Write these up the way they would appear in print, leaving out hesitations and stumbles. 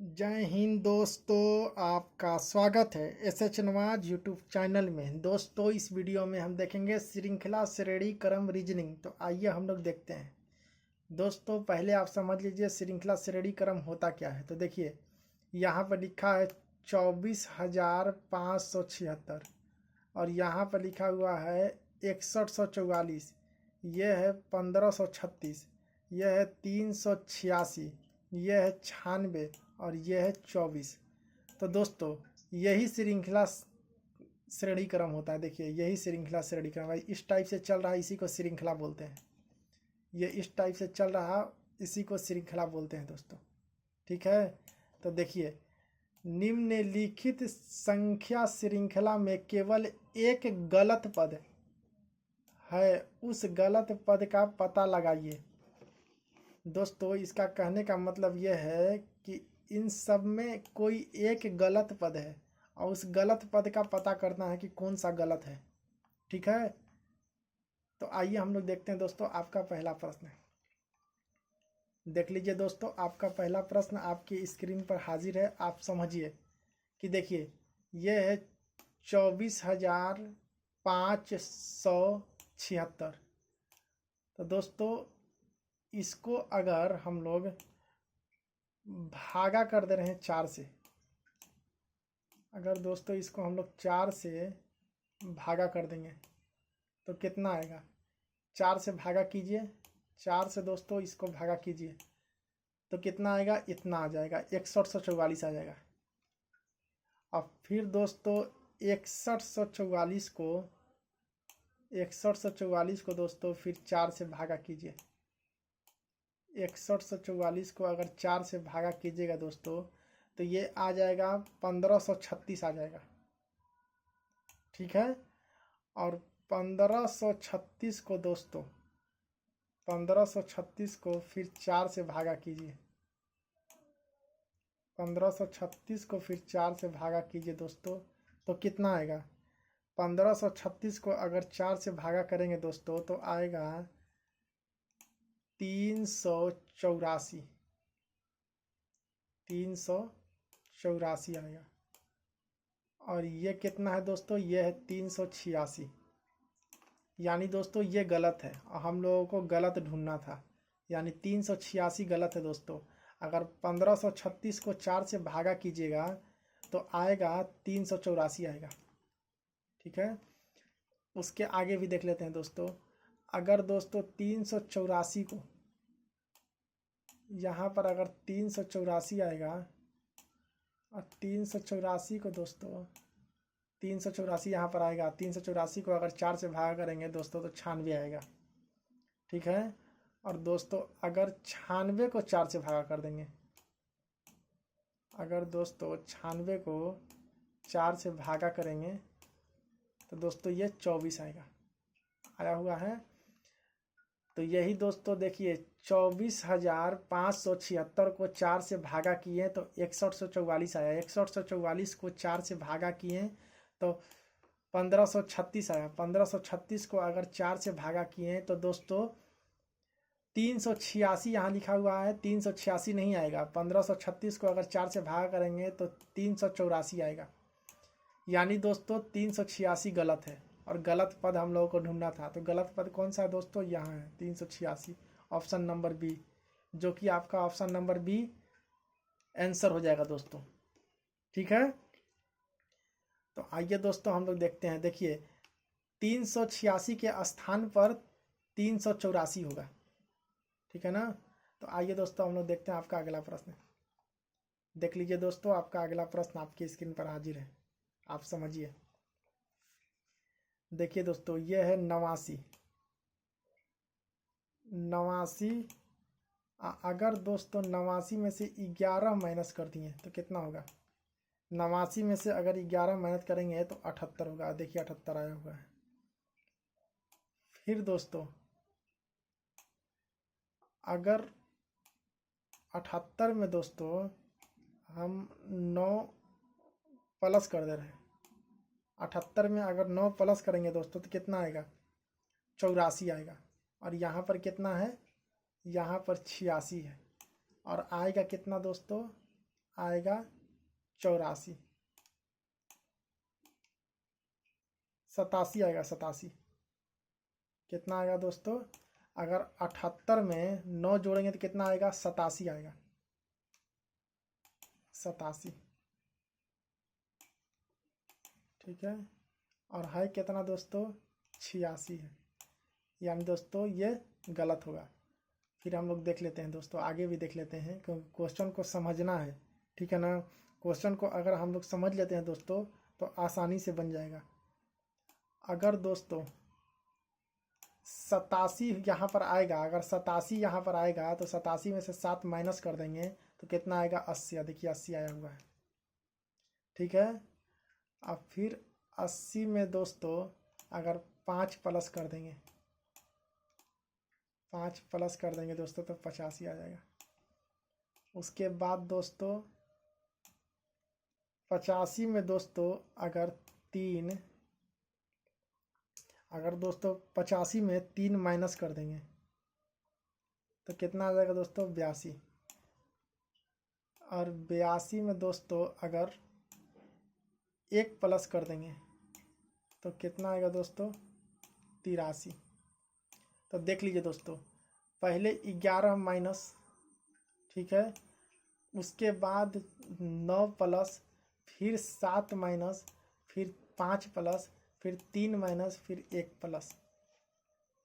जय हिंद दोस्तों, आपका स्वागत है S H Nawaz YouTube channel में। दोस्तों, इस वीडियो में हम देखेंगे श्रृंखला श्रेणी क्रम रीजनिंग। तो आइए हम लोग देखते हैं। दोस्तों, पहले आप समझ लीजिए श्रृंखला श्रेणी क्रम होता क्या है। तो देखिए, यहाँ पर लिखा है 24,576 और यहाँ पर लिखा हुआ है 6144, यह है 1536, यह है 386, यह है 96 और यह है 24। तो दोस्तों, यही श्रृंखला श्रेणी क्रम होता है। देखिए, यही श्रृंखला श्रेणी क्रम है। इस टाइप से चल रहा है, इसी को श्रृंखला बोलते हैं। ये इस टाइप से चल रहा, इसी को श्रृंखला बोलते हैं दोस्तों। ठीक है, तो देखिए, निम्नलिखित संख्या श्रृंखला में केवल एक गलत पद है, उस गलत पद का पता लगाइए। दोस्तों, इसका कहने का मतलब यह है कि इन सब में कोई एक गलत पद है और उस गलत पद का पता करना है कि कौन सा गलत है। ठीक है, तो आइए हम लोग देखते हैं दोस्तों। आपका पहला प्रश्न है, देख लीजिए दोस्तों। आपका पहला प्रश्न आपकी स्क्रीन पर हाजिर है। आप समझिए कि देखिए, यह है 24,576। तो दोस्तों, इसको अगर हम लोग भागा कर दे रहे हैं 4 से, अगर दोस्तों इसको हम लोग 4 से भागा कर देंगे तो कितना आएगा। 4 से भागा कीजिए, 4 से दोस्तों इसको भागा कीजिए तो कितना आएगा, इतना आ जाएगा, 6144 आ जाएगा। अब फिर दोस्तों 6144 को दोस्तों फिर 4 से भागा कीजिए। 6144 को अगर 4 से भागा कीजिएगा दोस्तों तो ये आ जाएगा 1536 आ जाएगा। ठीक है, और 1536 को दोस्तों 1536 को फिर 4 से भागा कीजिए। 1536 को फिर 4 से भागा कीजिए दोस्तों तो कितना आएगा। 1536 को अगर 4 से भागा करेंगे दोस्तों तो आएगा 384। 384 आएगा। और ये कितना है दोस्तों, ये है 386। यानी दोस्तों ये गलत है और हम लोगों को गलत ढूंढना था, यानी 386 गलत है दोस्तों। अगर 1536 को 4 से भागा कीजिएगा तो आएगा 384 आएगा। ठीक है, उसके आगे भी देख लेते हैं दोस्तों। अगर दोस्तों 384 को यहाँ पर अगर 384 आएगा और 384 को दोस्तों 384 यहाँ पर आएगा। 384 को अगर 4 से भागा करेंगे दोस्तों तो 96 आएगा। ठीक है, और दोस्तों अगर 96 को 4 से भागा कर देंगे, अगर दोस्तों 96 को 4 से भागा करेंगे तो दोस्तों ये 24 आएगा, आया हुआ है। तो यही दोस्तों देखिए, 24,576 को 4 से भागा किए तो 6144 आया। 6144 को 4 से भागा किए तो 1536 आया। 1536 को अगर 4 से भागा किए तो दोस्तों 386 यहाँ लिखा हुआ है, 386 नहीं आएगा। 1536 को अगर 4 से भागा करेंगे तो 384 आएगा। यानी दोस्तों 386 गलत है और गलत पद हम लोगों को ढूंढना था। तो गलत पद कौन सा है दोस्तों, यहाँ है 386, ऑप्शन नंबर बी, जो कि आपका ऑप्शन नंबर बी आंसर हो जाएगा दोस्तों। ठीक है, तो आइए दोस्तों हम लोग देखते हैं। देखिए, 386 के स्थान पर 384 होगा। ठीक है ना, तो आइए दोस्तों हम लोग देखते हैं आपका अगला प्रश्न। देख लीजिए दोस्तों, आपका अगला प्रश्न आपकी स्क्रीन पर हाजिर है। आप समझिए। देखिए दोस्तों, यह है 89। 89 अगर दोस्तों 89 में से 11 माइनस कर दिए तो कितना होगा। 89 में से अगर 11 माइनस करेंगे तो 78 होगा। देखिए 78 आया हुआ है। फिर दोस्तों अगर 78 में दोस्तों हम 9 प्लस कर दे रहे हैं, 78 में अगर 9 प्लस करेंगे दोस्तों तो कितना आएगा, 84 आएगा। और यहाँ पर कितना है, यहाँ पर 86 है और आएगा कितना दोस्तों, आएगा 84, 87 आएगा, 87। कितना आएगा दोस्तों? अगर 78 में 9 जोड़ेंगे तो कितना आएगा? 87 आएगा, 87। ठीक है, और है कितना दोस्तों? 86 है। यानी दोस्तों ये गलत होगा। फिर हम लोग देख लेते हैं दोस्तों, आगे भी देख लेते हैं, क्योंकि क्वेश्चन को समझना है। ठीक है ना, क्वेश्चन को अगर हम लोग समझ लेते हैं दोस्तों तो आसानी से बन जाएगा। अगर दोस्तों 87 यहाँ पर आएगा, अगर 87 यहाँ पर आएगा तो 87 में से 7 माइनस कर देंगे तो कितना आएगा? 80। देखिए 80 आया हुआ है। ठीक है, अब फिर 80 में दोस्तों अगर 5 प्लस कर देंगे, 5 प्लस कर देंगे दोस्तों तो 85 आ जाएगा। उसके बाद दोस्तों 85 में दोस्तों अगर 3, अगर दोस्तों 85 में 3 माइनस कर देंगे तो कितना आ जाएगा दोस्तों? 82। और 82 में दोस्तों अगर 1 प्लस कर देंगे तो कितना आएगा दोस्तों? 83। तो देख लीजिए दोस्तों, पहले 11 माइनस, ठीक है, उसके बाद 9 प्लस, फिर 7 माइनस, फिर 5 प्लस, फिर 3 माइनस, फिर 1 प्लस।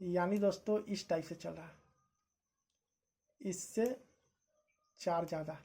यानी दोस्तों इस टाइप से चल रहा है, इससे 4 ज़्यादा,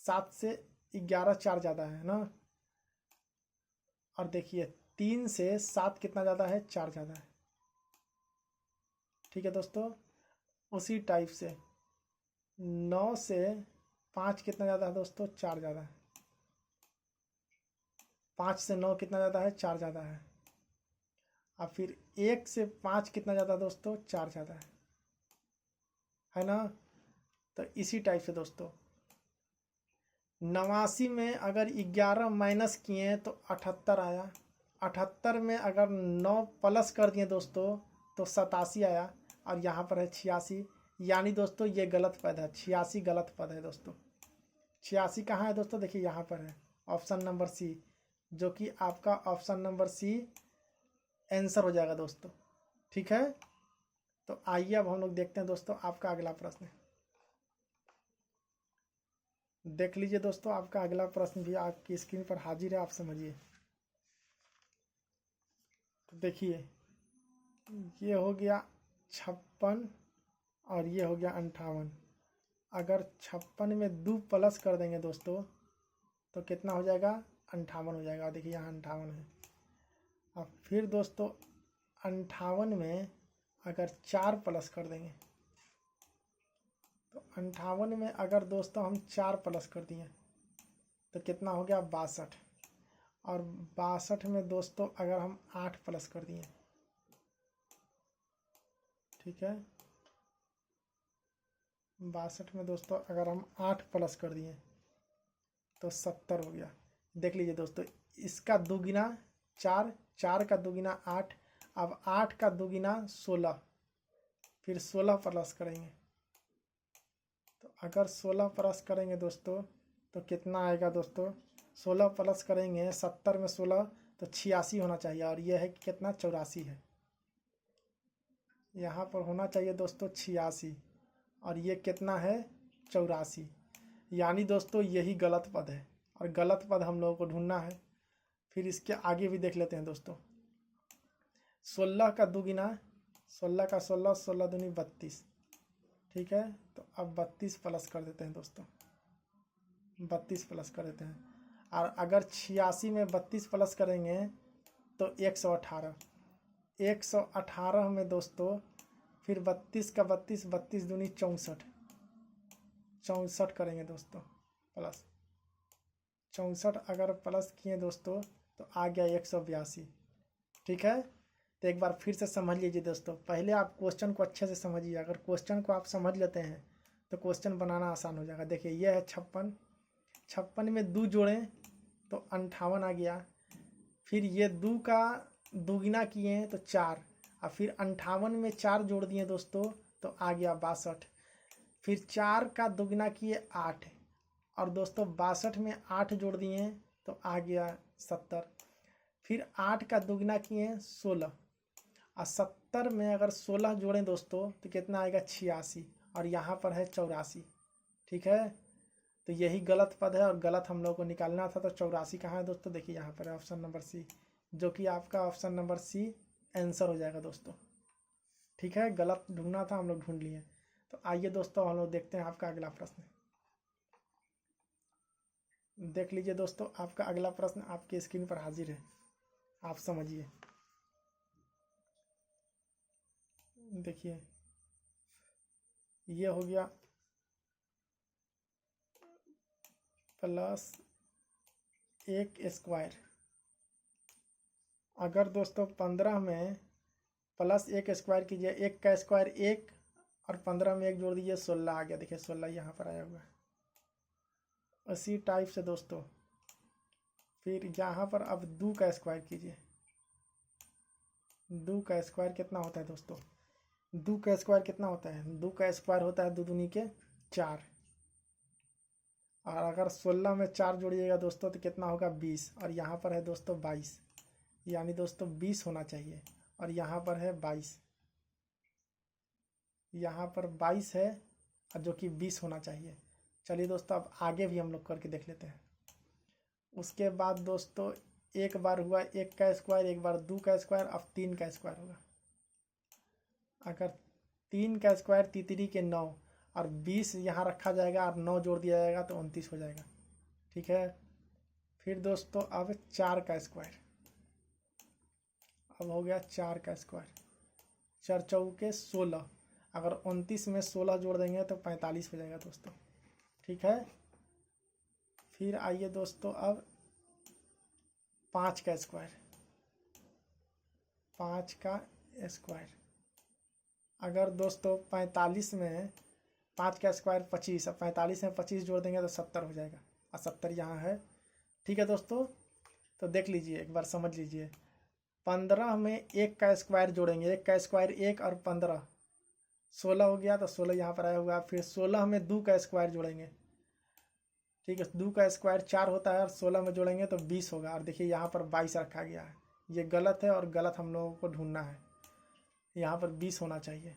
7 से 11 4 ज़्यादा है ना। और देखिए 3 से 7 कितना ज़्यादा है? 4 ज़्यादा है। ठीक है दोस्तों, उसी टाइप से 9 से 5 कितना ज़्यादा है दोस्तों? 4 ज़्यादा है। 5 से 9 कितना ज़्यादा है? 4 ज़्यादा है। अब फिर 1 से 5 कितना ज़्यादा है दोस्तों? 4 ज़्यादा है ना। तो इसी टाइप से दोस्तों 89 में अगर 11 माइनस किए तो 78 आया। 78 में अगर 9 प्लस कर दिए दोस्तों तो 87 आया। और यहाँ पर है 86। यानी दोस्तों ये गलत पद है, 86 गलत पद है दोस्तों। 86 कहाँ है दोस्तों? देखिए यहाँ पर है, ऑप्शन नंबर सी, जो कि आपका ऑप्शन नंबर सी आंसर हो जाएगा दोस्तों। ठीक है, तो आइए अब हम लोग देखते हैं दोस्तों आपका अगला प्रश्न। देख लीजिए दोस्तों, आपका अगला प्रश्न भी आपकी स्क्रीन पर हाजिर है, आप समझिए। तो देखिए ये हो गया 56 और ये हो गया 58। अगर 56 में 2 प्लस कर देंगे दोस्तों तो कितना हो जाएगा? 58 हो जाएगा। देखिए यहाँ 58 है। अब फिर दोस्तों 58 में अगर 4 प्लस कर देंगे तो 58 में अगर दोस्तों हम 4 प्लस कर दिए तो कितना हो गया? 62। और 62 में दोस्तों अगर हम 8 प्लस कर दिए, ठीक है, 62 में दोस्तों अगर हम 8 प्लस कर दिए तो 70 हो गया। देख लीजिए दोस्तों, इसका दुगुना 4, 4 का दुगुना 8, अब 8 का दुगुना 16, फिर 16 प्लस करेंगे तो अगर 16 प्लस करेंगे दोस्तों तो कितना आएगा दोस्तों? 16 प्लस करेंगे, 70 में 16 तो 86 होना चाहिए। और यह है कि कितना? 84 है। यहाँ पर होना चाहिए दोस्तों 86 और ये कितना है? 84। यानी दोस्तों यही गलत पद है और गलत पद हम लोगों को ढूंढना है। फिर इसके आगे भी देख लेते हैं दोस्तों। 16 का दुगुना, 16 का 16, 16 दूनी 32, ठीक है। तो अब 32 प्लस कर देते हैं दोस्तों, 32 प्लस कर देते हैं। और अगर 86 में 32 प्लस करेंगे तो 118, 118 में दोस्तों फिर 32 का 32, 32 दूनी 64, 64 करेंगे दोस्तों प्लस, 64 अगर प्लस किए दोस्तों तो आ गया 182। ठीक है, तो एक बार फिर से समझ लीजिए दोस्तों। पहले आप क्वेश्चन को अच्छे से समझिए। अगर क्वेश्चन को आप समझ लेते हैं तो क्वेश्चन बनाना आसान हो जाएगा। देखिए यह है 56, 56 में 2 जोड़ें तो 58 आ गया। फिर ये 2 का दुगुना किए तो 4, और फिर 58 में 4 जोड़ दिए दोस्तों तो आ गया 62। फिर 4 का दुगुना किए 8, और दोस्तों 62 में 8 जोड़ दिए तो आ गया 70। फिर 8 का दुगना किए 16 और 70 में अगर 16 जोड़ें दोस्तों तो कितना आएगा 86 और यहाँ पर है 84। ठीक है, तो यही गलत पद है और गलत हम लोग को निकालना था। तो 84 कहाँ है दोस्तों, देखिए यहाँ पर है ऑप्शन नंबर सी, जो कि आपका ऑप्शन नंबर सी आंसर हो जाएगा दोस्तों। ठीक है, गलत ढूंढना था, हम लोग ढूंढ लिए। तो आइए दोस्तों हम लोग देखते हैं आपका अगला प्रश्न। देख लीजिए दोस्तों, आपका अगला प्रश्न आपकी स्क्रीन पर हाजिर है, आप समझिए। देखिए ये हो गया प्लस 1 स्क्वायर। अगर दोस्तों 15 में प्लस 1 स्क्वायर कीजिए, 1 का स्क्वायर 1 और 15 में 1 जोड़ दीजिए 16 आ गया। देखिए 16 यहाँ पर आया हुआ है। उसी टाइप से दोस्तों फिर यहाँ पर अब 2 का स्क्वायर कीजिए। 2 का स्क्वायर कितना होता है दोस्तों, 2 का स्क्वायर कितना होता है, 2 का स्क्वायर होता है 2 दूनी के 4। और अगर 16 में 4 जोड़िएगा दोस्तों तो कितना होगा 20। और यहाँ पर है दोस्तों 22, यानी दोस्तों 20 होना चाहिए। और यहाँ पर है 22, यहाँ पर 22 है और जो कि 20 होना चाहिए। चलिए दोस्तों अब आगे भी हम लोग करके देख लेते हैं। उसके बाद दोस्तों एक बार हुआ 1 का स्क्वायर, एक बार 2 का स्क्वायर, अब 3 का स्क्वायर होगा। अगर 3 का स्क्वायर तीतरी के 9 और 20 यहाँ रखा जाएगा और 9 जोड़ दिया जाएगा तो 29 हो जाएगा। ठीक है, फिर दोस्तों अब 4 का स्क्वायर, अब हो गया 4 का स्क्वायर, 4 चौके 16, अगर 29 में 16 जोड़ देंगे तो 45 हो जाएगा दोस्तों। ठीक है, फिर आइए दोस्तों अब 5 का स्क्वायर, 5 का स्क्वायर, अगर दोस्तों 45 में 5 का स्क्वायर 25 और 45 में 25 जोड़ देंगे तो 70 हो जाएगा और 70 यहाँ है। ठीक है दोस्तों, तो देख लीजिए एक बार समझ लीजिए। 15 में 1 का स्क्वायर जोड़ेंगे, 1 का स्क्वायर 1 और 15 16 हो गया, तो 16 यहाँ पर आया हुआ। फिर 16 में 2 का स्क्वायर जोड़ेंगे। ठीक है, 2 का स्क्वायर 4 होता है और 16 में जोड़ेंगे तो 20 होगा। और देखिए यहाँ पर 22 रखा गया है, ये गलत है और गलत हम लोगों को ढूंढना है। यहाँ पर 20 होना चाहिए।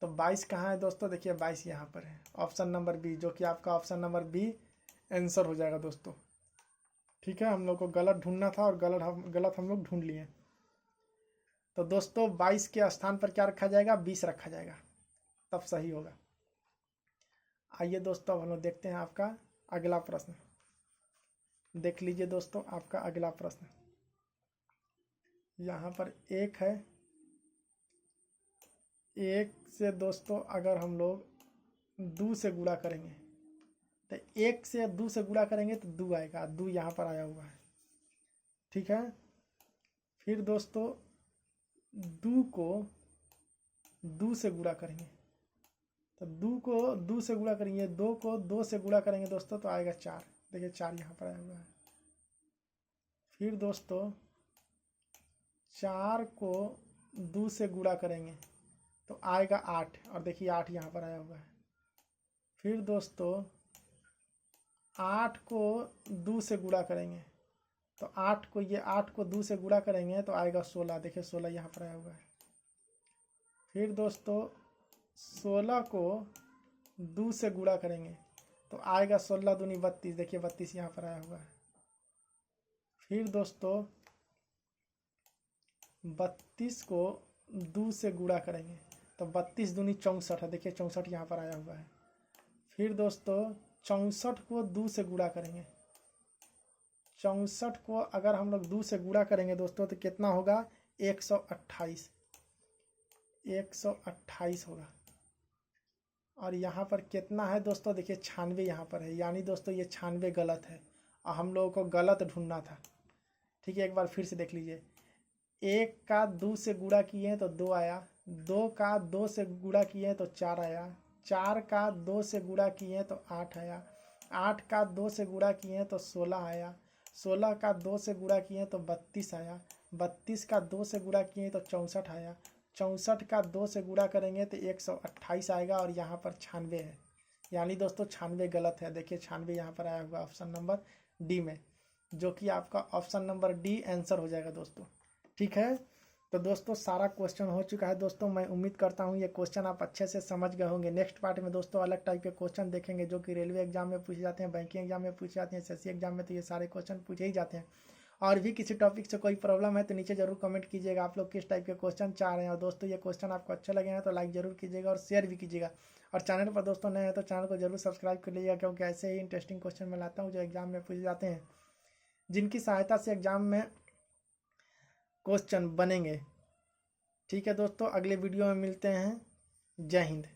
तो 22 कहाँ है दोस्तों, देखिए 22 यहाँ पर है, ऑप्शन नंबर बी, जो कि आपका ऑप्शन नंबर बी आंसर हो जाएगा दोस्तों। ठीक है, हम लोग को गलत ढूंढना था और गलत हम लोग ढूंढ लिए। तो दोस्तों 22 के स्थान पर क्या रखा जाएगा, 20 रखा जाएगा, तब सही होगा। आइए दोस्तों अब हम लोग देखते हैं आपका अगला प्रश्न। देख लीजिए दोस्तों आपका अगला प्रश्न, यहाँ पर 1 है। 1 से दोस्तों अगर हम लोग 2 से गुणा करेंगे तो 1 से 2 से गुणा करेंगे तो 2 आएगा, 2 यहाँ पर आया हुआ है। ठीक है, फिर दोस्तों 2 को 2 से गुणा करेंगे तो 2 को 2 से गुणा करेंगे, 2 को 2 से गुणा करेंगे दोस्तों तो आएगा 4। देखिए 4 यहाँ पर आया हुआ है। फिर दोस्तों 4 को 2 से गुणा करेंगे तो आएगा 8 और देखिए 8 यहाँ पर आया हुआ है। फिर दोस्तों 8 को 2 से गुणा करेंगे तो 8 को 2 से गुणा करेंगे तो आएगा 16। देखिए 16 यहाँ पर आया हुआ है। फिर दोस्तों 16 को 2 से गुणा करेंगे तो आएगा 16 दूनी 32। देखिए 32 यहाँ पर आया हुआ है। फिर दोस्तों 32 को 2 से गुणा करेंगे तो 32 दूनी 64 है। देखिए 64 यहाँ पर आया हुआ है। फिर दोस्तों 64 को 2 से गुणा करेंगे, 64 को अगर हम लोग 2 से गुणा करेंगे दोस्तों तो कितना होगा, 128 होगा। और यहाँ पर कितना है दोस्तों, देखिए 96 यहाँ पर है, यानी दोस्तों ये 96 गलत है और हम लोगों को गलत ढूंढना था। ठीक है, एक बार फिर से देख लीजिए। 1 का 2 से गुणा किए तो 2 आया, 2 का 2 से गुणा किए तो 4 आया, 4 का 2 से गुणा किए तो 8 आया, 8 का 2 से गुणा किए तो 16 आया, 16 का 2 से गुणा किए तो 32 आया, 32 का 2 से गुणा किए तो 64 आया, 64 का 2 से गुणा करेंगे तो 128 आएगा और यहाँ पर 96 है। यानी दोस्तों 96 गलत है। देखिए 96 यहाँ पर आया हुआ ऑप्शन नंबर डी में, जो कि आपका ऑप्शन नंबर डी आंसर हो जाएगा दोस्तों। ठीक है, तो दोस्तों सारा क्वेश्चन हो चुका है दोस्तों। मैं उम्मीद करता हूँ ये क्वेश्चन आप अच्छे से समझ गए होंगे। नेक्स्ट पार्ट में दोस्तों अलग टाइप के क्वेश्चन देखेंगे जो कि रेलवे एग्जाम में पूछे जाते हैं, बैंकिंग एग्जाम में पूछे जाते हैं, एसएससी एग्जाम में तो ये सारे क्वेश्चन पूछे ही जाते हैं। और भी किसी टॉपिक से कोई प्रॉब्लम है तो नीचे जरूर कमेंट कीजिएगा आप लोग किस टाइप के क्वेश्चन चाह रहे हैं। और दोस्तों ये क्वेश्चन आपको अच्छे लगे हैं तो लाइक जरूर कीजिएगा और शेयर भी कीजिएगा। और चैनल पर दोस्तों नए हैं तो चैनल को जरूर सब्सक्राइब कर लीजिएगा, क्योंकि ऐसे ही इंटरेस्टिंग क्वेश्चन मैं लाता हूँ जो एग्जाम में पूछे जाते हैं, जिनकी सहायता से एग्जाम में क्वेश्चन बनेंगे। ठीक है दोस्तों, अगले वीडियो में मिलते हैं। जय हिंद।